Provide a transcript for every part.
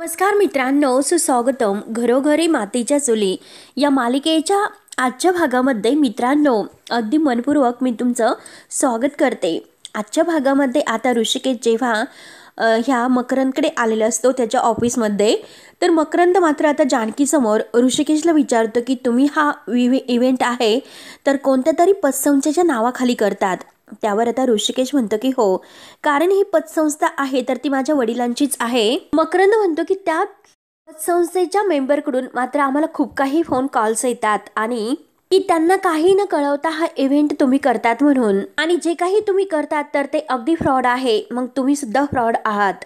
नमस्कार मित्रांनो, सुस्वागतम घरोघरी मातीच्या चुली या मालिकेच्या आजच्या भागामध्ये मित्रांनो अगदी मनपूर्वक मी तुमचं स्वागत करते। आजच्या भागामध्ये आता ऋषिकेश जेव्हा ह्या मकरंदकडे आलेला असतो त्याच्या ऑफिसमध्ये, तर मकरंद मात्र आता जानकी समोर ऋषिकेशला विचारतो की तुम्ही हा इव्हेंट आहे तर कोणत्या तरी पतसंस्थेच्या नावाखाली करतात। त्यावर आता ऋषिकेश म्हणतो की हो, कारण ही पतसंस्था आहे तर ती माझ्या वडिलांचीच आहे। मकरंद म्हणतो की त्या पतसंस्थेच्या मेंबरकडून मात्र आम्हाला खूप काही फोन कॉल्स येतात आणि की त्यांना काही न कळवता हा इव्हेंट तुम्ही करतात म्हणून, आणि जे काही तुम्ही करतात तर ते अगदी फ्रॉड आहे, मग तुम्ही सुद्धा फ्रॉड आहात।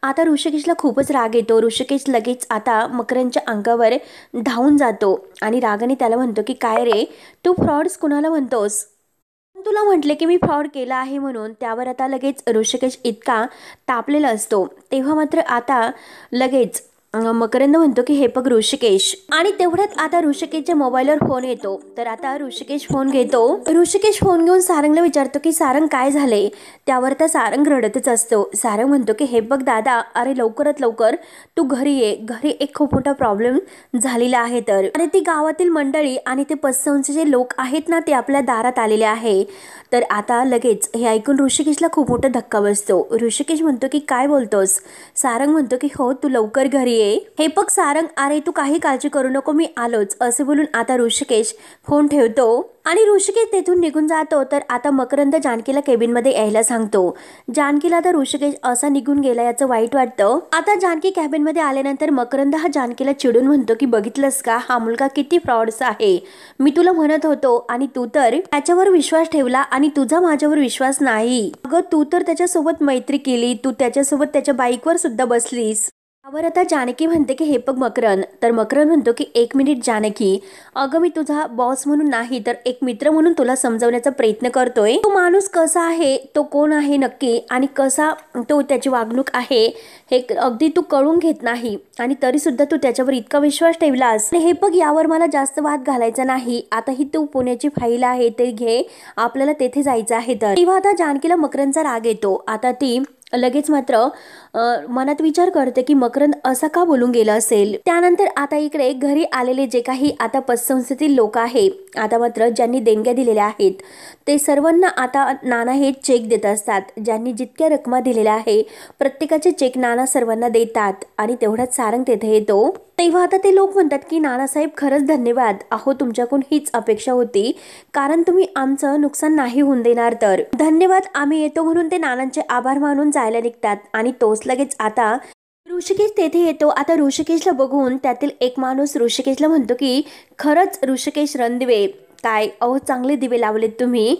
आता ऋषिकेशला खूपच राग येतो। ऋषिकेश लगेच आता मकरंदच्या अंगावर धावून जातो आणि रागाने त्याला म्हणतो की काय रे, तू फ्रॉड्स कुणाला म्हणतोस? तुला म्हटले की मी फ्रॉड केला आहे म्हणून। त्यावर आता लगेच ऋषिकेश इतका तापलेला असतो। तेव्हा मात्र आता लगेच मकरंद म्हणतो की हे बघ ऋषिकेश, आणि तेवढ्यात आता ऋषिकेशच्या मोबाईलवर फोन येतो। तर आता ऋषिकेश फोन घेतो। ऋषिकेश फोन घेऊन सारंगला विचारतो की सारंग काय झाले? त्यावर तर सारंग रडतच असतो। सारंग म्हणतो की हे बघ दादा, अरे लवकरात लवकर तू घरी ये, घरी एक खूप मोठा प्रॉब्लेम झालेला आहे तर, आणि ती गावातील मंडळी आणि ते पतसंस्थेचे लोक आहेत ना, ते आपल्या दारात आलेले आहे। तर आता लगेच हे ऐकून ऋषिकेशला खूप मोठा धक्का बसतो। ऋषिकेश म्हणतो की काय बोलतोस? सारंग म्हणतो की हो, तू लवकर घरी ये। हे बघ सारंग, अरे तू काही काळजी करू नको, मी आलोच, असे बोलून आता ऋषिकेश फोन ठेवतो आणि ऋषिकेश तेथून निघून जातो। तर आता मकरंद जानकीला केबिन मध्ये यायला सांगतो। जानकीला आता ऋषिकेश असा निघून गेला याचं वाईट वाटतं। आता जानकी कॅबिन मध्ये आल्यानंतर मकरंद हा जानकीला चिडून म्हणतो की बघितलंस का, हा मुलगा किती फ्रॉड्स आहे, मी तुला म्हणत होतो आणि तू तर त्याच्यावर विश्वास ठेवला आणि तुझा माझ्यावर विश्वास नाही। अगं तू तर त्याच्यासोबत मैत्री केली, तू त्याच्यासोबत त्याच्या बाईकवर सुद्धा बसलीस। त्यावर आता जानकी म्हणते की हे बघ मकरंद, तर मकरंद म्हणतो की एक मिनिट जानकी, अगं मी तुझा बॉस म्हणून नाही तर एक मित्र म्हणून तुला समजवण्याचा प्रयत्न करतोय। तो माणूस कसा आहे, तो कोण आहे नक्की आणि कसा तो त्याची वागणूक आहे हे अगदी तू कळून घेत नाही, आणि तरी सुद्धा तू त्याच्यावर इतका विश्वास ठेवलास। हे बघ, यावर मला जास्त वाद घालायचा नाही। आता ही तू पुण्याची फाईल आहे ते घे, आपल्याला तेथे जायचं आहे। तर तेव्हा आता जानकीला मकरंदचा राग येतो। आता ती लगेच मात्र मनात विचार करते की मकरंद असा का बोलून गेला असेल। त्यानंतर आता इकडे घरी आलेले जे काही आता पतसंस्थेतील लोक आहे, आता मात्र ज्यांनी देणग्या दिलेल्या आहेत ते सर्वांना आता नाना हे चेक देत असतात। ज्यांनी जितक्या रकमा दिलेल्या आहे प्रत्येकाचे चेक नाना सर्वांना देतात, आणि तेवढ्याच सारंग तेथे येतो। तेव्हा आता ते लोक म्हणतात की नानासाहेब खरंच धन्यवाद, अहो तुमच्याकडून हीच अपेक्षा होती, कारण तुम्ही आमचं नुकसान नाही होऊन देणार, तर धन्यवाद, आम्ही येतो म्हणून ते नानांचे आभार मानून जायला निघतात। आणि तोच लगेच आता ऋषिकेश तेथे येतो। आता ऋषिकेशला बघून त्यातील एक माणूस ऋषिकेशला म्हणतो की खरंच ऋषिकेश रणदिवे, काय अहो चांगले दिवे लावलेत तुम्ही,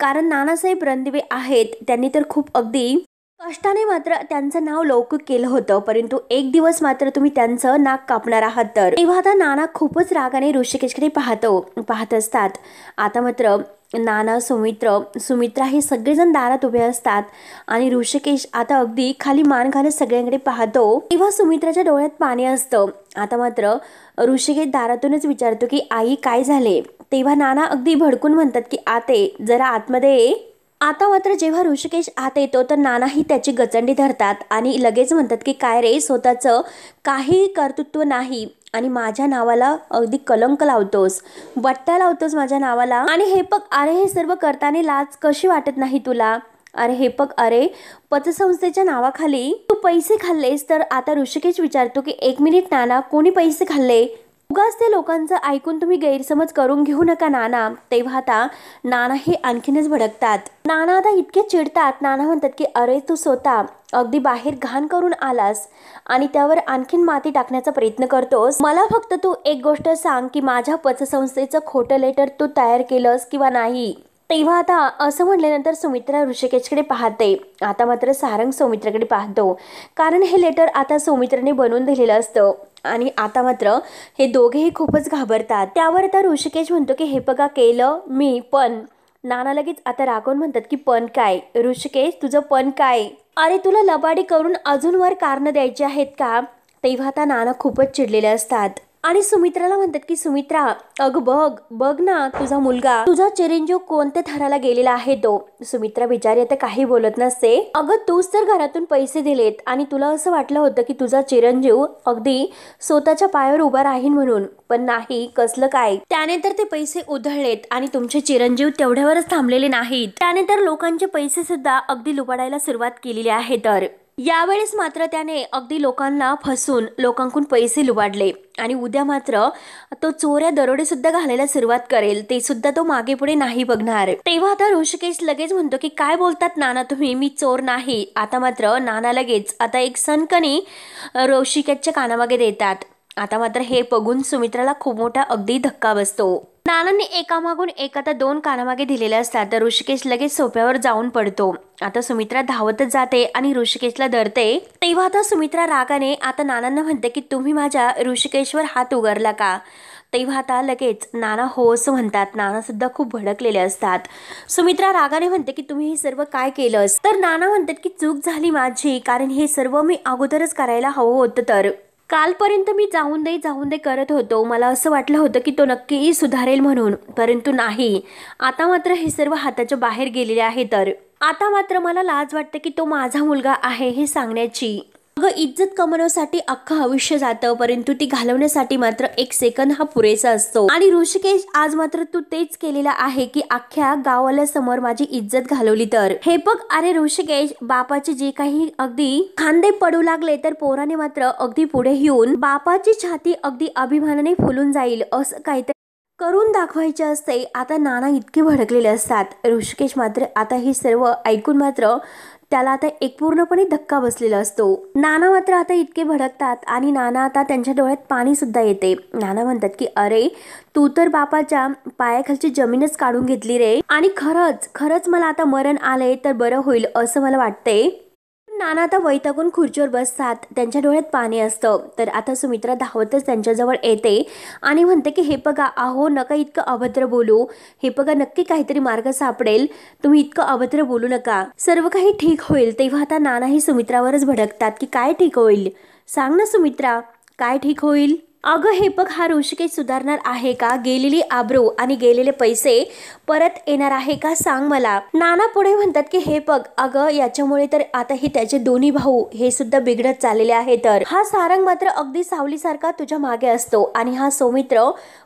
कारण नानासाहेब रणदिवे आहेत, त्यांनी तर खूप अगदी कष्टाने मात्र त्यांचं नाव लौकिक केलं होतं, परंतु एक दिवस मात्र तुम्ही त्यांचं नाक कापणार आहात। तर तेव्हा आता नाना खूपच रागाने ऋषिकेशकडे पाहत असतात। आता मात्र नाना, सुमित्रा हे सगळेजण दारात उभे असतात आणि ऋषिकेश आता अगदी खाली मान घालत सगळ्यांकडे पाहतो। तेव्हा सुमित्राच्या डोळ्यात पाणी असतं। आता मात्र ऋषिकेश दारातूनच विचारतो की आई काय झाले? तेव्हा नाना अगदी भडकून म्हणतात की आते जरा आतमध्ये ये। आता मात्र जेव्हा ऋषिकेश आत येतो तर नानाही त्याची गचंडी धरतात आणि लगेच म्हणतात की काय रे, स्वतःचं काही कर्तृत्व नाही आणि माझ्या नावाला अगदी कलंक लावतोस, बट्ट्या लावतोस माझ्या नावाला, आणि हे बघ, अरे हे सर्व करताना लाज कशी वाटत नाही तुला? अरे हे बघ, अरे पतसंस्थेच्या नावाखाली तू पैसे खाल्लेस। तर आता ऋषिकेश विचारतो की एक मिनिट नाना, कोणी पैसे खाल्ले? उगाच ते लोकांचं ऐकून तुम्ही गैरसमज करून घेऊ नका नाना। तेव्हा आता नाना हे आणखीनच भडकतात। नाना आता इतके चिडतात। नाना म्हणतात की अरे तू स्वतः अगदी बाहेर घाण करून आलास आणि त्यावर आणखीन माती टाकण्याचा प्रयत्न करतोस। मला फक्त तू एक गोष्ट सांग की माझ्या पतसंस्थेचं खोटं लेटर तू तयार केलंस किंवा नाही? तेव्हा आता असं म्हटल्यानंतर सुमित्रा ऋषिकेशकडे पाहते। आता मात्र सारंग सौमित्राकडे पाहतो, कारण हे लेटर आता सौमित्राने बनवून दिलेलं असतं, आणि आता मात्र हे दोघेही खूपच घाबरतात। त्यावर आता ऋषिकेश म्हणतो की हे बघा, केलं मी, पण नाना लगेच आता रागवून म्हणतात की पण काय ऋषिकेश, तुझं पण काय? अरे तुला लबाडी करून अजून वर कारण द्यायची आहेत का? तेव्हा आता नाना खूपच चिडलेले असतात आणि सुमित्राला म्हणतात की सुमित्रा अग बघ बघ ना तुझा मुलगा तुझा चिरंजीव कोणत्या थराला गेलेला आहे तो. सुमित्रा बिचारी आता काही बोलत नसते. अगं तूच तर घरातून पैसे दिलेत आणि तुला असं वाटलं होतं की तुझा चिरंजीव अगदी स्वतःच्या पायावर उभा राहील म्हणून, पण नाही, कसलं काय. त्याने तर ते पैसे उधळलेत आणि तुमचे चिरंजीव तेवढ्यावरच थांबलेले नाहीत, त्याने तर लोकांचे पैसे सुद्धा अगदी लुबाडायला सुरुवात केलेली आहे. तर यावेळेस मात्र त्याने अगदी लोकांना फसून लोकांकडून पैसे लुबाडले आणि उद्या मात्र तो चोऱ्या दरोडे सुद्धा घालायला सुरुवात करेल, ते सुद्धा तो मागे पुढे नाही बघणार. तेव्हा आता ऋषिकेश लगेच म्हणतो की काय बोलतात नाना तुम्ही, मी चोर नाही. आता मात्र नाना लगेच आता एक सणकणी ऋषिकेशच्या कानामागे देतात. आता मात्र हे बघून सुमित्राला खूप मोठा अगदी धक्का बसतो. नानांनी एकामागून एक आता 2 कानामागे दिलेले असतात तर ऋषिकेश लगेच सोप्यावर जाऊन पडतो. आता सुमित्रा धावतच जाते आणि ऋषिकेशला धरते. तेव्हा आता सुमित्रा रागाने आता नानांना म्हणते की तुम्ही माझ्या ऋषिकेशवर हात उगारला का. तेव्हा आता लगेच नाना हो असं म्हणतात. नाना सुद्धा खूप भडकलेले असतात. सुमित्रा रागाने म्हणते की तुम्ही हे सर्व काय केलंस. तर नाना म्हणतात की चूक झाली माझी, कारण हे सर्व मी अगोदरच करायला हवं होतं. तर कालपर्यंत मी जाऊन दे करत होतो, मला असं वाटलं होतं की तो नक्की सुधारेल म्हणून, परंतु नाही. आता मात्र हे सर्व हाताच्या बाहेर गेलेले आहे. तर आता मात्र मला लाज वाटते की तो माझा मुलगा आहे हे सांगण्याची. अगं इज्जत कमवण्यासाठी अख्खं आयुष्य जातं, परंतु ती घालवण्यासाठी मात्र 1 सेकंद हा पुरेसा असतो. आणि ऋषिकेश आज मात्र तू तेच केलेला आहे की अख्ख्या गावाला समोर माझी इज्जत घालवली. तर हे बघ अरे ऋषिकेश, बापाचे जे काही अगदी खांदे पडू लागले तर पोराने मात्र अगदी पुढे येऊन बापाची छाती अगदी अभिमानाने फुलून जाईल असं काहीतरी करून दाखवायचे असते. आता नाना इतके भडकलेले असतात. ऋषिकेश मात्र आता हे सर्व ऐकून मात्र त्याला आता एक पूर्णपणे धक्का बसलेला असतो. नाना मात्र आता इतके भडकतात आणि नाना आता त्यांच्या डोळ्यात पाणी सुद्धा येते. नाना म्हणतात की अरे तू तर बापाच्या पायाखालची जमीनच काढून घेतली रे, आणि खरंच मला आता मरण आले तर बरं होईल असं मला वाटते. नाना आता वैतागून खुर्चीवर बसतात, त्यांच्या डोळ्यात पाणी असतं. तर आता सुमित्रा धावतच त्यांच्याजवळ येते आणि म्हणते की हे बघा अहो नका इतकं अभद्र बोलू, हे बघा नक्की काहीतरी मार्ग सापडेल, तुम्ही इतकं अभद्र बोलू नका, सर्व काही ठीक होईल. तेव्हा आता नानाही सुमित्रावरच भडकतात की काय ठीक होईल, सांग ना सुमित्रा काय ठीक होईल. अगं हे बघ हा ऋषिकेश सुधारणार आहे का, गेलेली आबरू आणि गेलेले पैसे परत येणार आहे का, सांग मला. नाना पुढे म्हणतात की हे बघ अगं याच्यामुळे तर आता हे त्याचे दोन्ही भाऊ हे सुद्धा बिघडत चाललेले आहे. तर हा सारंग मात्र अगदी सावलीसारखा तुझ्या मागे असतो आणि हा सौमित्र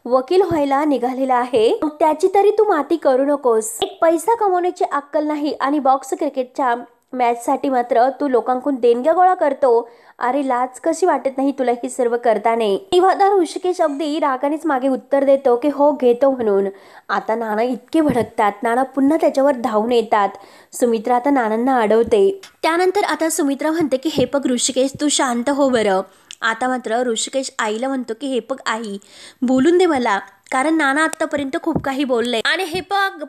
वकील व्हायला निघालेला आहे, त्याची तरी तू माती करू नकोस. एक पैसा कमवण्याची अक्कल नाही आणि बॉक्स क्रिकेटच्या मॅच साठी मात्र तू लोकांकडून देणग्या गोळा करतो. अरे लाज कशी वाटत नाही तुला ही सर्व करताना. तेव्हा ऋषिकेश अगदी रागानेच मागे उत्तर देतो की हो घेतो म्हणून. आता नाना इतके भडकतात, नाना पुन्हा त्याच्यावर धावून येतात. सुमित्रा आता नानांना अडवते. त्यानंतर आता सुमित्रा म्हणते की हे बघ ऋषिकेश तू शांत हो बरं. आता मात्र ऋषिकेश आईला म्हणतो की हे बघ आई बोलून दे मला, कारण नाना आतापर्यंत खूप काही बोलले आणि हे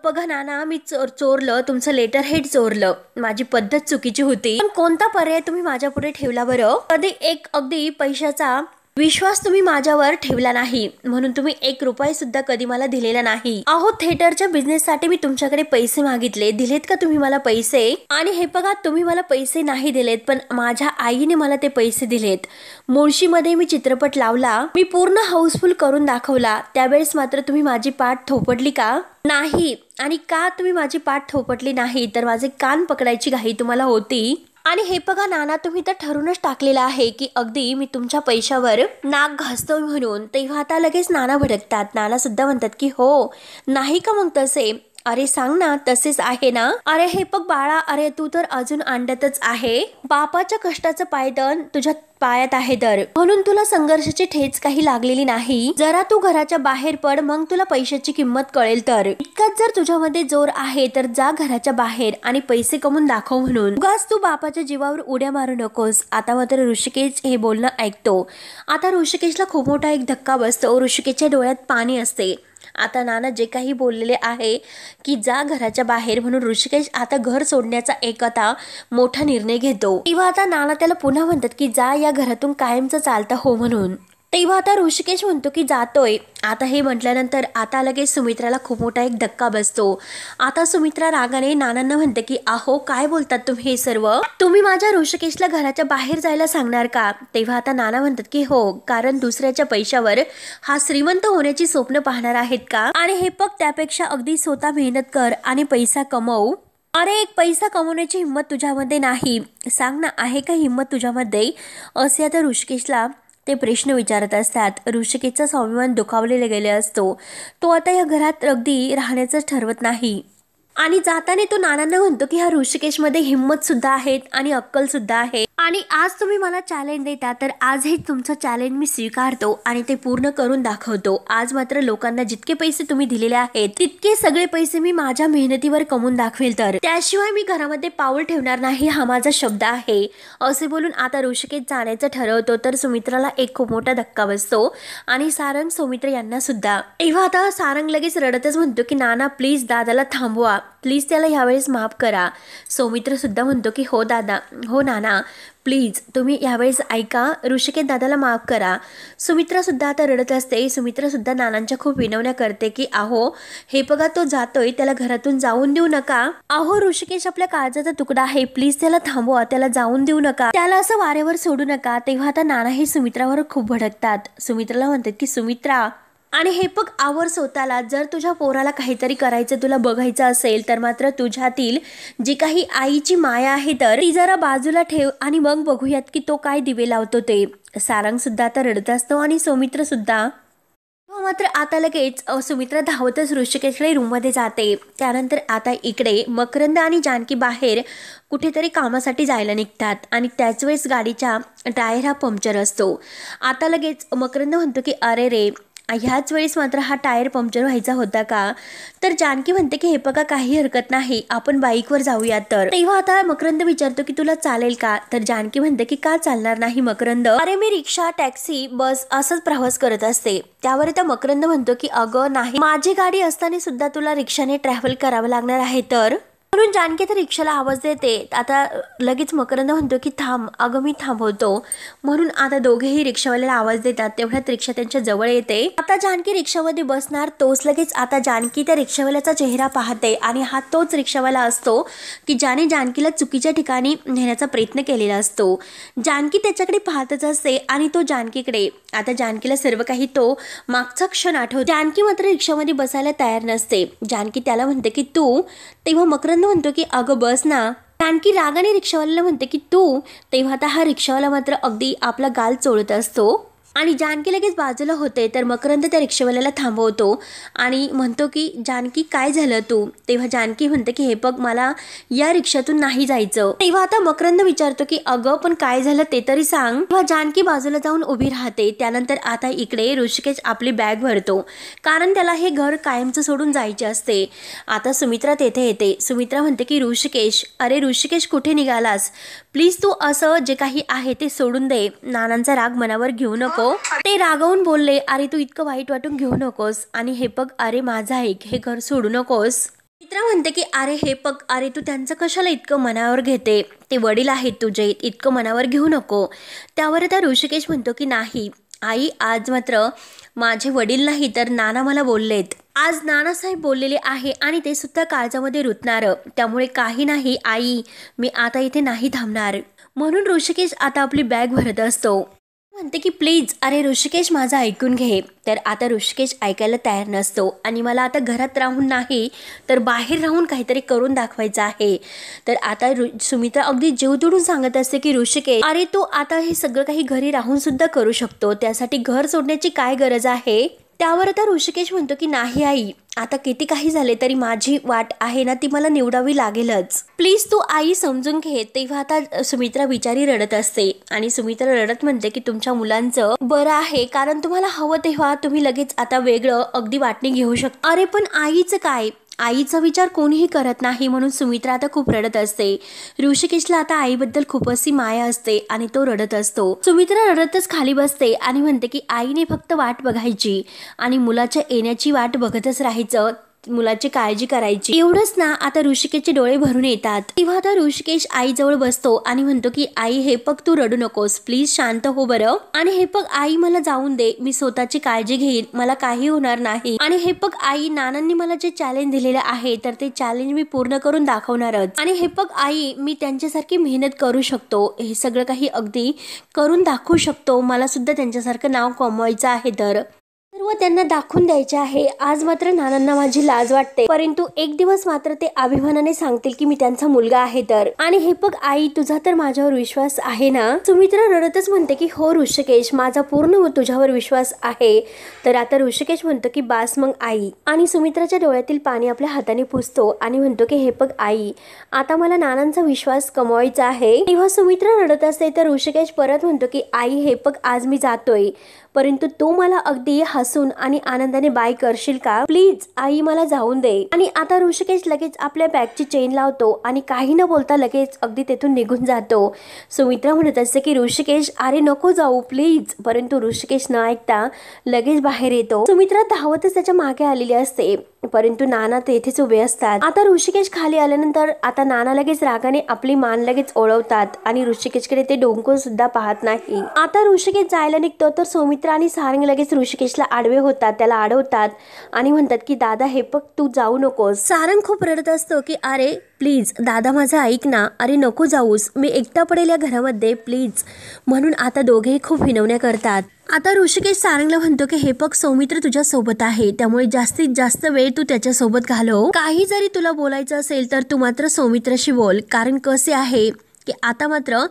बघा नाना मी चोरलं, तुमचं लेटर हेड चोरलं, माझी पद्धत चुकीची होती, पण कोणता पर्याय तुम्ही माझ्या पुढे ठेवला बरं. कधी एक अगदी पैशाचा विश्वास तुम्ही माझ्यावर ठेवला नाही, म्हणून तुम्ही 1 रुपया सुद्धा कधी मला दिलेला नाही. अहो थिएटरच्या बिझनेस साठी मी तुमच्याकडे पैसे मागितले, दिलेत का तुम्ही मला पैसे. आणि हे बघा तुम्ही मला पैसे नाही दिलेत, पण माझ्या आईने मला ते पैसे दिलेत. मुळशीमध्ये मी चित्रपट लावला, मी पूर्ण हाऊसफुल करून दाखवला, त्यावेळेस मात्र तुम्ही माझी पाठ थोपटली का नाही. आणि का तुम्ही माझी पाठ थोपटली नाही तर माझे कान पकडायची घाई तुम्हाला होती. आणि हे बघा नाना तुम्ही तर ठरूनच टाकलेलं आहे की अगदी मी तुमच्या पैशावर नाक घासतो म्हणून. तेव्हा आता लगेच नाना भडकतात. नाना सुद्धा म्हणतात की हो नाही का मग तसे, अरे सांग ना तसेच आहे ना. अरे हे बघ बाळा, अरे तू तर अजून अंड्यातच आहे, बापाच्या कष्टाचं पायदन तुझ्या पायात आहे, तर म्हणून तुला संघर्षाची ठेच काही लागलेली नाही. जरा तू घराच्या बाहेर पड, मग तुला पैशाची किंमत कळेल. तर इतकाच जर तुझ्यामध्ये जोर आहे तर जा घराच्या बाहेर आणि पैसे कमवून दाखव म्हणून. उगाच तू बापाच्या जीवावर उड्या मारू नकोस. आता मात्र ऋषिकेश हे बोलणं ऐकतो. आता ऋषिकेशला खूप मोठा एक धक्का बसतो. ऋषिकेशच्या डोळ्यात पाणी असते. आता नाना जे काही बोललेले आहे की जा घराच्या बाहेर म्हणून ऋषिकेश आता घर सोडण्याचा एक आता मोठा निर्णय घेतो. तेव्हा आता नाना त्याला पुन्हा म्हणतात की जा या घरातून कायमचं चालता हो म्हणून. तेव्हा आता ऋषिकेश म्हणतो की जातोय. आता हे म्हटल्यानंतर आता लगेच सुमित्राला खूप मोठा एक धक्का बसतो. आता सुमित्रा रागाने नानांना म्हणते की अहो काय बोलतात तुम्ही हे सर्व, तुम्ही माझ्या ऋषिकेशला घराच्या बाहेर जायला सांगणार का? तेव्हा आता नाना म्हणतात की हो, कारण दुसऱ्याच्या पैशावर हा श्रीमंत होण्याची स्वप्न पाहणार आहेत का? आणि हे बघ, त्यापेक्षा अगदी स्वतः मेहनत कर आणि पैसा कमव. अरे एक पैसा कमवण्याची हिंमत तुझ्यामध्ये नाही, सांग ना आहे का हिंमत तुझ्यामध्ये? असे आता ऋषिकेशला ते प्रश्न विचारत असतात. ऋषिकेशचा स्वाभिमान दुखावलेला गेले असतो. तो आता या घरात अगदी राहण्याचं ठरवत नाही आणि जाताना तो नानांना म्हणतो की ह्या ऋषिकेशमध्ये हिंमत सुद्धा आहेत आणि अक्कल सुद्धा आहे आणि आज तुम्ही मला चॅलेंज देता तर आज हे तुमचं चॅलेंज मी स्वीकारतो आणि ते पूर्ण करून दाखवतो. आज मात्र लोकांना जितके पैसे तुम्ही दिलेले आहेत तितके सगळे पैसे मी माझ्या मेहनतीवर कमवून दाखवेल, तर त्याशिवाय मी घरामध्ये पाऊल ठेवणार नाही, हा माझा शब्द आहे. असे बोलून आता ऋषिकेश जाण्याचं ठरवतो. तर सुमित्राला एक खूप मोठा धक्का बसतो आणि सारंग सौमित्र यांना सुद्धा. तेव्हा आता सारंग लगेच रडतच म्हणतो की नाना प्लीज दादाला थांबवा, प्लीज त्याला यावेळेस माफ करा. सौमित्र सुद्धा म्हणतो की हो दादा, हो नाना प्लीज तुम्ही यावेळेस ऐका, ऋषिकेश दादाला माफ करा. सुमित्रा सुद्धा आता रडत असते. सुमित्रा सुद्धा नानांच्या खूप विनवण्या करते की अहो हे बघा तो जातोय, त्याला घरातून जाऊन देऊ नका. अहो ऋषिकेश आपल्या काळजाचा तुकडा आहे, प्लीज त्याला थांबवा, त्याला जाऊन देऊ नका, त्याला असं वाऱ्यावर सोडू नका. तेव्हा आता नाना हे सुमित्रावर खूप भडकतात. सुमित्राला म्हणतात की सुमित्रा आणि हे बघ आवर स्वतःला, जर तुझ्या पोराला काहीतरी करायचं तुला बघायचं असेल तर मात्र तुझ्यातील जी काही आईची माया आहे तर ती जरा बाजूला ठेव आणि मग बघूयात की तो काय दिवे लावतो ते. सारंग सुद्धा आता रडत असतो आणि सौमित्र सुद्धा. मात्र आता लगेच सुमित्रा धावतच ऋषिकेशकडे रूममध्ये जाते. त्यानंतर आता इकडे मकरंद आणि जानकी बाहेर कुठेतरी कामासाठी जायला निघतात आणि त्याच वेळेस गाडीचा टायर हा पंक्चर असतो. आता लगेच मकरंद म्हणतो की अरे रे, ह्याच वेळेस मात्र हा टायर पंक्चर व्हायचा होता का? तर जानकी म्हणते की हे बघा काही हरकत नाही, आपण बाईकवर जाऊया. तर तेव्हा आता मकरंद विचारतो की तुला चालेल का? तर जानकी म्हणते की का चालणार नाही मकरंद, अरे मी रिक्षा टॅक्सी बस असंच प्रवास करत असते. त्यावर आता मकरंद म्हणतो की अगं नाही, माझी गाडी असताना सुद्धा तुला रिक्षाने ट्रॅव्हल करावं लागणार आहे. तर म्हणून जानकी तर रिक्षाला आवाज देते. आता लगेच मकरंद म्हणतो की थांब, अगं मी थांबवतो. म्हणून आता दोघेही रिक्षावाल्याला आवाज देतात. तेवढ्यात रिक्षा त्यांच्या जवळ येते. आता जानकी रिक्षामध्ये बसणार तोच लगेच आता जानकी त्या रिक्षावाल्याचा चेहरा पाहते आणि हा तोच रिक्षावाला असतो की ज्याने जानकीला चुकीच्या ठिकाणी नेण्याचा प्रयत्न केलेला असतो. जानकी त्याच्याकडे पाहतच असते आणि तो जानकीकडे. आता जानकीला सर्व काही तो मागचा क्षण आठवतो. जानकी मात्र रिक्षामध्ये बसायला तयार नसते. जानकी त्याला म्हणते की तू. तेव्हा मकरंद म्हणतो की अगं बस ना. जानकी रागाने रिक्षावाल्याला म्हणते की तू. तेव्हा आता हा रिक्षावाला मात्र अगदी आपला गाल चोळत असतो आणि जानकी लगेच बाजूला होते. तर मकरंद त्या रिक्षावाल्याला थांबवतो आणि म्हणतो की जानकी काय झालं तू? तेव्हा जानकी म्हणते की हे बघ मला या रिक्षातून नाही जायचं. तेव्हा आता मकरंद विचारतो की अगं पण काय झालं ते तरी सांग. तेव्हा जानकी बाजूला जाऊन उभी राहते. त्यानंतर आता इकडे ऋषिकेश आपली बॅग भरतो कारण त्याला हे घर कायमचं सोडून जायचे असते. आता सुमित्रा तेथे येते. सुमित्रा म्हणते की ऋषिकेश, अरे ऋषिकेश कुठे निघालास? प्लीज तू असं जे काही आहे ते सोडून दे. नानांचा राग मनावर घेऊ नको. ते रागावून बोलले, अरे तू इतकं वाईट वाटून घेऊ नकोस आणि हे बघ अरे माझं ऐक, हे घर सोडू नकोस. मित्रा म्हणते की अरे हे बघ, अरे तू त्यांचं कशाला इतकं मनावर घेते? ते वडील आहेत तुझे, इतकं मनावर घेऊ नको. त्यावर आता ऋषिकेश म्हणतो की नाही आई, आज मात्र माझे वडील नाही तर नाना मला बोललेत. आज नानासाहेब बोललेले आहे आणि ते सुद्धा काळजामध्ये रुतणार. त्यामुळे काही नाही आई, मी आता इथे नाही थांबणार. म्हणून ऋषिकेश आता आपली बॅग भरत असतो. म्हणते की प्लीज, अरे ऋषिकेश माझं ऐकून घे. तर आता ऋषिकेश ऐकायला तयार नसतो आणि मला आता घरात राहून नाही तर बाहेर राहून काहीतरी करून दाखवायचं आहे. तर आता सुमित्रा अगदी जीव तोडून सांगत असते की ऋषिकेश, अरे तू आता हे सगळं काही घरी राहून सुद्धा करू शकतो, त्यासाठी घर सोडण्याची काय गरज आहे? त्यावर आता ऋषिकेश म्हणतो की नाही आई, आता किती काही झाले तरी माझी वाट आहे ना ती मला निवडावी लागेलच. प्लीज तू आई समजून घे. तेव्हा आता सुमित्रा बिचारी रडत असते आणि सुमित्रा रडत म्हणते की तुमच्या मुलांचं बरं आहे कारण तुम्हाला हवं तेव्हा तुम्ही लगेच आता वेगळं अगदी वाटणी घेऊ शकता. अरे पण आईचं काय? आईचा विचार कोणीही करत नाही. म्हणून सुमित्रा आता खूप रडत असते. ऋषिकेशला आता आईबद्दल खूप अशी माया असते आणि तो रडत असतो. सुमित्रा रडतच खाली बसते आणि म्हणते की आईने फक्त वाट बघायची आणि मुलाच्या येण्याची वाट बघतच राहायचं. मुलाची काळजी करायची। एवढंच ना, आता ऋषिकेशचे डोळे भरून येतात। तेव्हा आता ऋषिकेश आईजवळ बसतो आणि म्हणतो की आई हे बघ, तू रडू नकोस, प्लीज शांत हो बरं। आणि हे बघ आई, मला जाऊन दे, मी स्वतःची काळजी घेईन, मला काही होणार नाही। आणि हे बघ आई, नानांनी मला जे चॅलेंज दिलेलं आहे तर ते चॅलेंज मी पूर्ण करून दाखवणारच। आणि हे बघ आई, मी त्यांच्यासारखी मेहनत करू शकतो, हे सगळं काही अगदी करून दाखवू शकतो, मला सुद्धा त्यांच्यासारखं नाव कमवायचं आहे तर सर्व त्यांना दाखवून द्यायचे आहे। आज मात्र नानांना माझी लाज वाटते, परंतु एक दिवस मात्र ते अभिमानाने सांगतील की मी त्यांचा मुलगा आहे तर। आणि हे बघ आई, तुझा तर माझ्यावर विश्वास आहे ना? सुमित्रा रडतच म्हणते की हो ऋषिकेश, माझा पूर्ण तुझ्यावर विश्वास आहे। तर आता ऋषिकेश म्हणतो की बास मग आई, आणि सुमित्राच्या डोळ्यातील पाणी आपल्या हाताने पुसतो आणि म्हणतो की हे बघ आई, आता मला नानांचा विश्वास कमवायचा आहे। तेव्हा सुमित्रा रडत असते तर ऋषिकेश परत म्हणतो की आई हे बघ, आज मी जातोय, परंतु तू मला अगदी हसून आणि आनंदाने बाय करशील का? प्लीज आई, मला जाऊन दे। आणि आता ऋषिकेश लगेच आपल्या बॅगची चेन लावतो आणि काही न बोलता लगेच अगदी तेथून निघून जातो। सुमित्रा म्हणत असते की ऋषिकेश, अरे नको जाऊ प्लीज, परंतु ऋषिकेश न ऐकता लगेच बाहेर येतो। सुमित्रा धावतच त्याच्या मागे आलेली असते, परंतु नाना तेथेच उभे असतात। आता ऋषिकेश खाली आल्यानंतर आता नाना लगेच रागाने आपली मान लगेच ओळवतात आणि ऋषिकेशकडे ते डोंकून सुद्धा पाहत नाही। आता ऋषिकेश जायला निघतो तर सुमित्रा आणि सारंग लगेच ऋषिकेशला आडवे होतात, त्याला अडवतात आणि म्हणतात की दादा हे बघ, तू जाऊ नकोस। सारंग खूप रडत असतो की अरे प्लीज दादा माझं ऐक ना, अरे नको जाऊस, मी एकटा पडेल या घरामध्ये प्लीज। म्हणून आता दोघेही खूप विनवण्या करतात। आता ऋषिकेश सारंगला म्हणतो की हे बघ, सौमित्र तुझ्या सोबत आहे, त्यामुळे जास्तीत जास्त वेळ तू त्याच्या सोबत घालव। काही जरी तुला बोलायचं असेल तर तू मात्र सौमित्राशी बोल, कारण कसे आहे की आता मात्र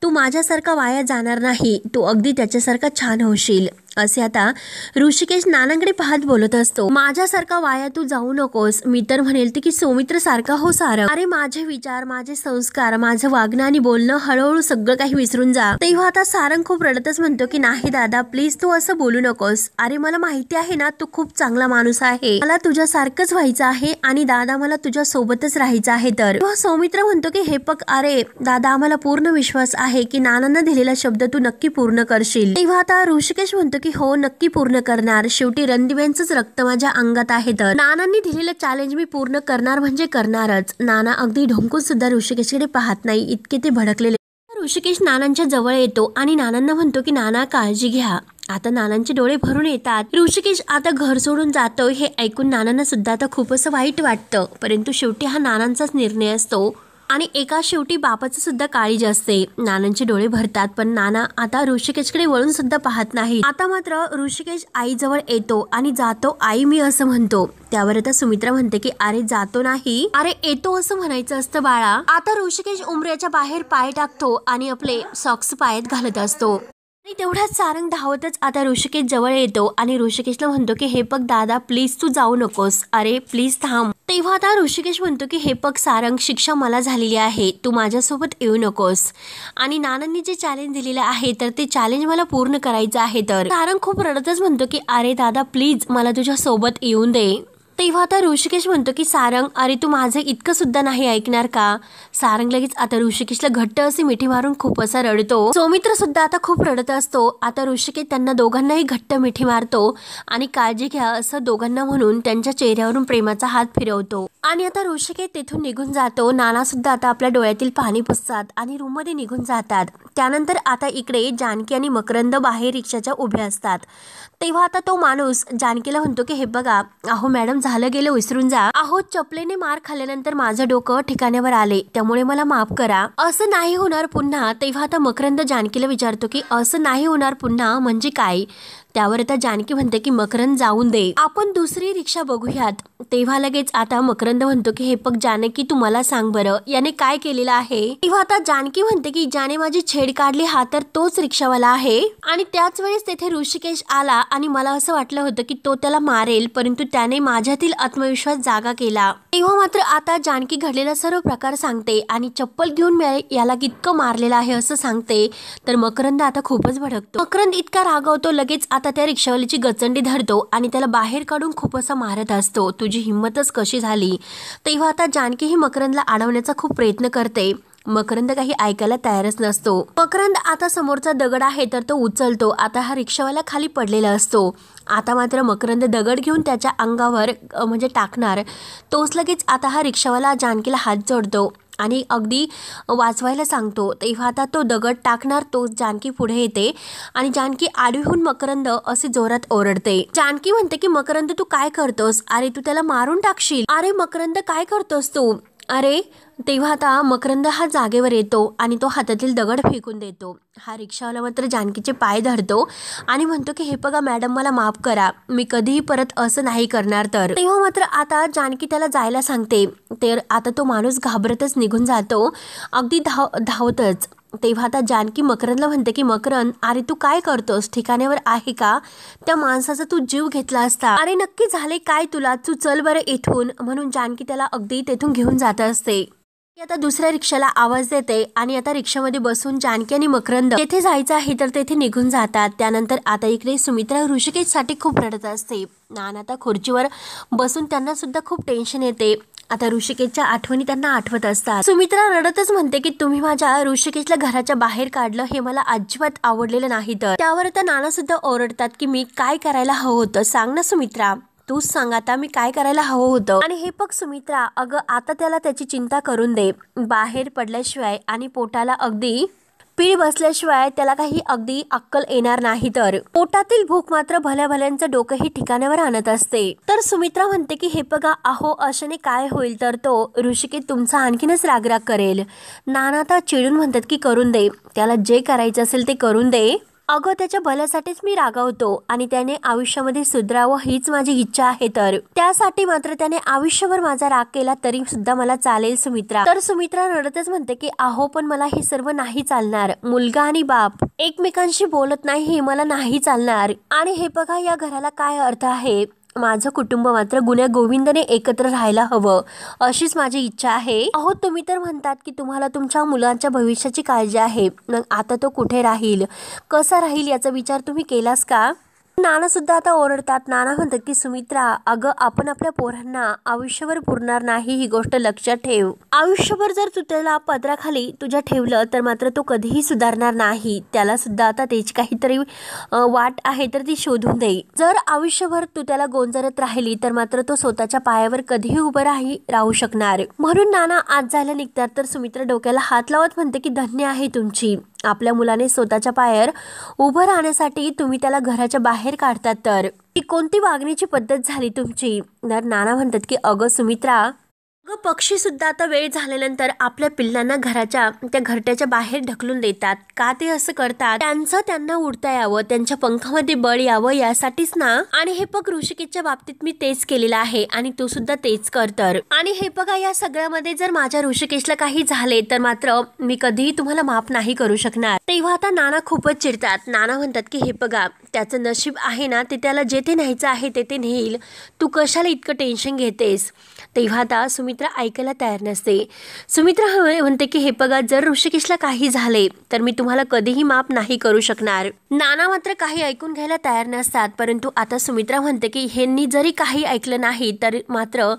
तू माझ्यासारखा वाया जाणार नाही, तू अगदी त्याच्यासारखा छान होशील, असे आता ऋषिकेश नानांकडे पाहत बोलत असतो। माझ्यासारखा वाया तू जाऊ नकोस, मी तर म्हणेल की सौमित्र सारखा हो सारंग। अरे माझे विचार, माझे संस्कार, माझं वागणं आणि बोलणं हळूहळू सगळं काही विसरून जा। तेव्हा आता सारंग खूप रडतच म्हणतो की नाही दादा प्लीज, तू असं बोलू नकोस, अरे मला माहिती आहे ना, तू खूप चांगला माणूस आहे, मला तुझ्यासारखंच व्हायचं आहे आणि दादा मला तुझ्या सोबतच राहायचं आहे तर। सौमित्र म्हणतो की हे बघ अरे दादा, आम्हाला पूर्ण विश्वास आहे की नानांना दिलेला शब्द तू नक्की पूर्ण करशील। तेव्हा आता ऋषिकेश म्हणतो की हो नक्की पूर्ण करणार, शेवटी रणदिव्यांचंच रक्त माझ्या अंगात आहे तर नानांनी दिलेलं चॅलेंज मी पूर्ण करणार म्हणजे करणारच। नाना अगदी ढोंकून सुद्धा ऋषिकेशकडे पाहत नाही, इतके ते भडकलेले। ऋषिकेश नानांच्या जवळ येतो आणि नानांना म्हणतो की नाना काळजी घ्या। आता नानांचे डोळे भरून येतात। ऋषिकेश आता घर सोडून जातोय हे ऐकून नानांना सुद्धा आता खूप असं वाईट वाटतं, परंतु शेवटी हा नानांचाच निर्णय असतो आणि एका शेवटी बापाचं सुद्धा काळीज असते। नानांचे डोळे भरतात, पण नाना आता ऋषिकेशकडे वळून सुद्धा पाहत नाही। आता मात्र ऋषिकेश आईजवळ येतो आणि जातो आई मी असं म्हणतो। त्यावर आता सुमित्रा म्हणते की अरे जातो नाही, अरे येतो असं म्हणायचं असतं बाळा। आता ऋषिकेश उमऱ्याच्या बाहेर पाय टाकतो आणि आपले सॉक्स पायात घालत असतो आणि तेवढ्याच सारंग धावतच आता ऋषिकेश जवळ येतो आणि ऋषिकेशला म्हणतो की हे बघ दादा प्लीज तू जाऊ नकोस, अरे प्लीज थांब। तेव्हा आता ऋषिकेश म्हणतो की हे बघ सारंग, शिक्षा मला झालेली आहे, तू माझ्यासोबत येऊ नकोस आणि नानांनी जे चॅलेंज दिलेलं आहे तर ते चॅलेंज मला पूर्ण करायचं आहे तर। सारंग खूप रडतच म्हणतो की अरे दादा प्लीज मला तुझ्या सोबत येऊन दे। तेव्हा आता ऋषिकेश म्हणतो की सारंग, अरे तू माझं इतकं सुद्धा नाही ऐकणार का? सारंग लगेच आता ऋषिकेशला घट्ट असे मिठी मारून खूप असा रडतो। सौमित्र सुद्धा आता खूप रडत असतो। आता ऋषिकेश त्यांना दोघांनाही घट्ट मिठी मारतो आणि काळजी घ्या असं दोघांना म्हणून त्यांच्या चेहऱ्यावरून प्रेमाचा हात फिरवतो आणि आता ऋषिकेश तेथून निघून जातो। नाना सुद्धा आता आपल्या डोळ्यातील पाणी पुसतात आणि रूम मध्ये निघून जातात। त्यानंतर आता इकडे जानकी आणि मकरंद बाहेर रिक्षाच्या उभे असतात। तेव्हा आता तो माणूस जानकीला म्हणतो की हे बघा, अहो मॅडम झालं गेलं विसरून जा, अहो चपलेने मार खाल्ल्यानंतर माझं डोकं ठिकाण्यावर आले, त्यामुळे मला माफ करा, असं नाही होणार पुन्हा। तेव्हा आता मकरंद जानकीला विचारतो की असं नाही होणार पुन्हा म्हणजे काय? त्यावर आता जानकी म्हणते की मकरंद जाऊन दे, आपण दुसरी रिक्षा बघूयात। तेव्हा लगेच आता मकरंद म्हणतो की हे बघ जानकी, तू मला सांग बरं याने काय केलेलं आहे? तेव्हा आता जानकी म्हणते की ज्याने माझी छेड काढली हा तर तोच रिक्षावाला आहे आणि त्याच वेळेस तेथे ऋषिकेश आला आणि मला असं वाटलं होतं की तो त्याला मारेल, परंतु त्याने माझ्यातील आत्मविश्वास जागा केला। तेव्हा मात्र आता जानकी घडलेला सर्व प्रकार सांगते आणि चप्पल घेऊन याला कितकं मारलेलं आहे असं सांगते। तर मकरंद आता खूपच भडकतो। मकरंद इतका रागावतो, लगेच आता त्या रिक्षावाल्याची गचंडी धरतो आणि त्याला बाहेर काढून खूप असा मारत असतो, तुझी हिंमतच कशी झाली? तेव्हा आता जानकी ही मकरंदला अडवण्याचा खूप प्रयत्न करते मकरंद काही ऐकायला तयारच नसतो. मकरंद आता समोरचा दगड आहे तर तो उचलतो. आता हा रिक्षावाला खाली पडलेला असतो. आता मात्र मकरंद दगड घेऊन त्याच्या अंगावर म्हणजे टाकणार. तोच लगेच आता हा रिक्षावाला जानकीला हात जोडतो आणि अगदी वाचवायला सांगतो. तेव्हा आता तो दगड टाकणार, तो जानकी पुढे येते आणि जानकी आडवी होऊन मकरंद असे जोरात ओरडते. जानकी म्हणते की मकरंद तू काय करतोस? अरे तू त्याला मारून टाकशील. अरे मकरंद काय करतोस तू? अरे तेव्हा आता मकरंद हा जागेवर येतो आणि तो हातातील दगड फेकून देतो. हा रिक्षावाला मात्र जानकीचे पाय धरतो आणि म्हणतो की हे बघा मॅडम, मला माफ करा, मी कधीही परत असं नाही करणार. तर तेव्हा मात्र आता जानकी त्याला जायला सांगते. तर आता तो माणूस घाबरतच निघून जातो, अगदी धावतच. तेव्हा आता जानकी मकरंदला म्हणते की मकरंद, अरे तू काय करतोस? ठिकाण्यावर आहे का? त्या माणसाचा तू जीव घेतला असता. अरे नक्की झाले काय तुला? तू चल बरं इथून. म्हणून जानकी त्याला अगदी तेथून घेऊन जात असते. आता दुसऱ्या रिक्षाला आवाज देते आणि आता रिक्षामध्ये बसून जानकी आणि मकरंद तेथे जायचं आहे तर तेथे निघून जातात. त्यानंतर आता इकडे सुमित्रा ऋषिकेशसाठी खूप रडत असते. नाना आता खुर्चीवर बसून त्यांना सुद्धा खूप टेन्शन येते. आता ऋषिकेशच्या आठवणी त्यांना आठवत असतात. सुमित्रा रडतच म्हणते की तुम्ही माझ्या ऋषिकेशला घराच्या बाहेर काढलं हे मला अजिबात आवडलेलं नाही. तर त्यावर आता नाना सुद्धा ओरडतात की मी काय करायला हवं होतं? सांग ना सुमित्रा, तूच सांग आता मी काय करायला हवं होतं. आणि हे बघ सुमित्रा, अगं आता त्याला त्याची चिंता करून दे. बाहेर पडल्याशिवाय आणि पोटाला अगदी पीळ बसल्याशिवाय त्याला काही अगदी अक्कल येणार नाही. तर पोटातील भूक मात्र भल्या भल्यांचं डोकंही ठिकाणावर आणत असते. तर सुमित्रा म्हणते की हे बघा, अहो अशाने काय होईल? तर तो ऋषिकेश तुमचा आणखीनच रागराग करेल. नाना आता चिडून म्हणतात की करून दे, त्याला जे करायचं असेल ते करून दे. अगं त्याच्या भल्यासाठीच मी रागावतो आणि त्याने आयुष्यामध्ये सुधरावं हीच माझी इच्छा आहे. तर त्यासाठी मात्र त्याने आयुष्यभर माझा राग केला तरी सुद्धा मला चालेल सुमित्रा. तर सुमित्रा रडतच म्हणते की अहो पण मला हे सर्व नाही चालणार. मुलगा आणि बाप एकमेकांशी बोलत नाही हे मला नाही चालणार. आणि हे बघा या घराला काय अर्थ आहे? माझं कुटुंब मात्र गुण्या गोविंदाने एकत्र राहायला हवं अशीच माझी इच्छा आहे. अहो तुम्ही तर म्हणतात की तुम्हाला तुमच्या मुलांच्या भविष्याची काळजी आहे. मग आता तो कुठे राहील, कसा राहील याचा विचार तुम्ही केलास का? नाना सुद्धा आता ओरडतात. नाना म्हणतात की सुमित्रा, अगं आपण आपल्या पोरांना आयुष्यभर पुरणार नाही ही गोष्ट लक्षात ठेव. आयुष्यभर जर तू त्याला पदराखाली तुझ्या ठेवलं तर मात्र तो कधीही सुधारणार नाही. त्याला सुद्धा आता त्याची काहीतरी वाट आहे तर ती शोधून दे. जर आयुष्यभर तू त्याला गोंजरत राहिली तर मात्र तो स्वतःच्या पायावर कधीही उभं राहू शकणार. म्हणून नाना आज जायला निघतात. तर सुमित्रा डोक्याला हात लावत म्हणते की धन्य आहे तुमची, आपल्या मुलाने स्वतःच्या पायावर उभं राहण्यासाठी तुम्ही त्याला घराच्या बाहेर काढतात. तर ही कोणती वागण्याची पद्धत झाली तुमची? तर नाना म्हणतात की अगं सुमित्रा, अगं पक्षी सुद्धा आता वेळ झाल्यानंतर आपल्या पिल्लांना घराच्या त्या घरट्याच्या बाहेर ढकलून देतात. का ते असं करतात? त्यांना उडता यावं, त्यांच्या पंखामध्ये बळ यावं यासाठीच ना. आणि हे बघ ऋषिकेशच्या बाबतीत मी तेच केलेलं आहे आणि तू सुद्धा तेच कर. तर आणि हे बघा या सगळ्यामध्ये जर माझ्या ऋषिकेशला काही झाले तर मात्र मी कधीही तुम्हाला माफ नाही करू शकणार. तेव्हा आता नाना खूपच चिडतात. नाना म्हणतात की हे बघा त्याचं नशीब आहे ना, ते त्याला जेथे न्यायचं आहे तेथे नेईल, तू कशाला इतकं टेन्शन घेतेस? तेव्हा आता सुमित्रा ऐकायला तयार नसते. सुमित्रा म्हणते की हे बघा जर ऋषिकेशला काही झाले तर मी तुम्हाला कधीही माफ नाही करू शकणार. नाना मात्र काही ऐकून घ्यायला तयार नसतात. परंतु आता सुमित्रा म्हणते की ह्यांनी जरी काही ऐकलं नाही तर मात्र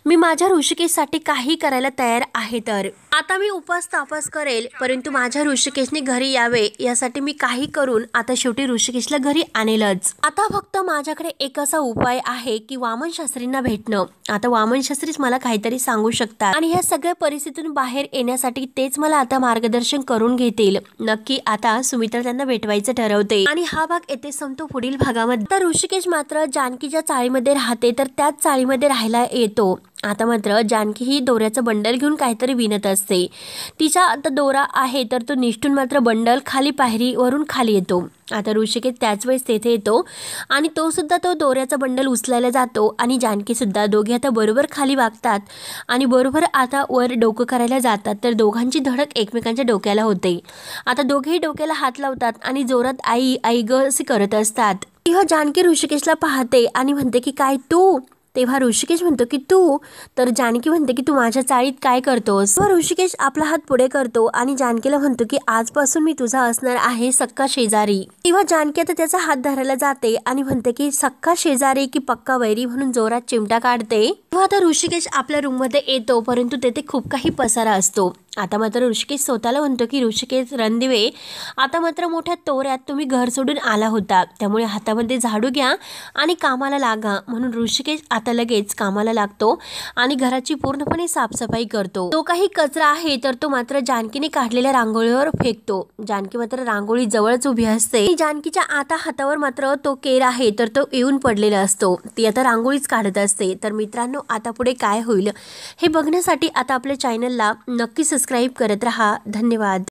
मी माझ्या ऋषिकेशसाठी काही करायला तयार आहे. तर आता मी उपास तापास करेल परंतु माझ्या ऋषिकेशने घरी यावे यासाठी मी काही करून आता शेवटी ऋषिकेशला घरी आणेलच. आता फक्त माझ्याकडे एक असा उपाय आहे की वामन शास्त्रींना भेटणं. आता वामन शास्त्रीच मला काहीतरी सांगू शकतात आणि ह्या सगळ्या परिस्थितीतून बाहेर येण्यासाठी तेच मला आता मार्गदर्शन करून घेतील. नक्की आता सुमित्रा त्यांना भेटवायचं ठरवते आणि हा भाग येथे संपतो. पुढील भागामध्ये तर ऋषिकेश मात्र जानकीच्या चाळीमध्ये राहते तर त्याच चाळीमध्ये राहायला येतो. आता मात्र जानकी ही दोऱ्याचं बंडल घेऊन काहीतरी विणत असते. तिचा आता दोरा आहे तर तो निष्ठून मात्र बंडल खाली पायरीवरून खाली येतो. आता ऋषिकेश त्याच वेळेस तेथे येतो आणि तो सुद्धा तो दोऱ्याचा बंडल उचलायला जातो आणि जानकी सुद्धा दोघे आता बरोबर खाली वागतात आणि बरोबर आता वर डोकं करायला जातात. तर दोघांची धडक एकमेकांच्या डोक्याला होते. आता दोघेही डोक्याला हात लावतात आणि जोरात आई आई ग असे करत असतात. तेव्हा जानकी ऋषिकेशला पाहते आणि म्हणते की काय तू? तेव्हा ऋषिकेश म्हणतो की तू? तर जानकी म्हणते की तू माझ्या चाळीत काय करतोस? ऋषिकेश आपला हात पुढे करतो आणि जानकीला म्हणतो की आजपासून मी तुझा असणार आहे सक्का शेजारी. तेव्हा जानकी आता त्याचा हात धरायला जाते आणि म्हणते की सक्का शेजारी की पक्का वैरी म्हणून जोरात चिमटा काढते. तेव्हा आता ऋषिकेश आपल्या रूम मध्ये येतो परंतु तेथे खूप काही पसारा असतो. आता मात्र ऋषिकेश स्वतःला म्हणतो की ऋषिकेश रणदिवे, आता मात्र मोठ्या तोऱ्यात तुम्ही घर सोडून आला होता, त्यामुळे हातामध्ये झाडू घ्या आणि कामाला लागा. म्हणून ऋषिकेश आता लगेच कामाला लागतो आणि घराची पूर्णपणे साफसफाई करतो. तो काही कचरा आहे तर तो मात्र जानकीने काढलेल्या रांगोळीवर फेकतो. जानकी मात्र रांगोळी जवळच उभी असते. जानकीच्या आता हातावर मात्र तो केर आहे तर तो येऊन पडलेला असतो. ती आता रांगोळीच काढत असते. तर मित्रांनो, आता पुढे काय होईल हे बघण्यासाठी आता आपल्या चॅनलला नक्की सबस्क्राईब करत रहा. धन्यवाद.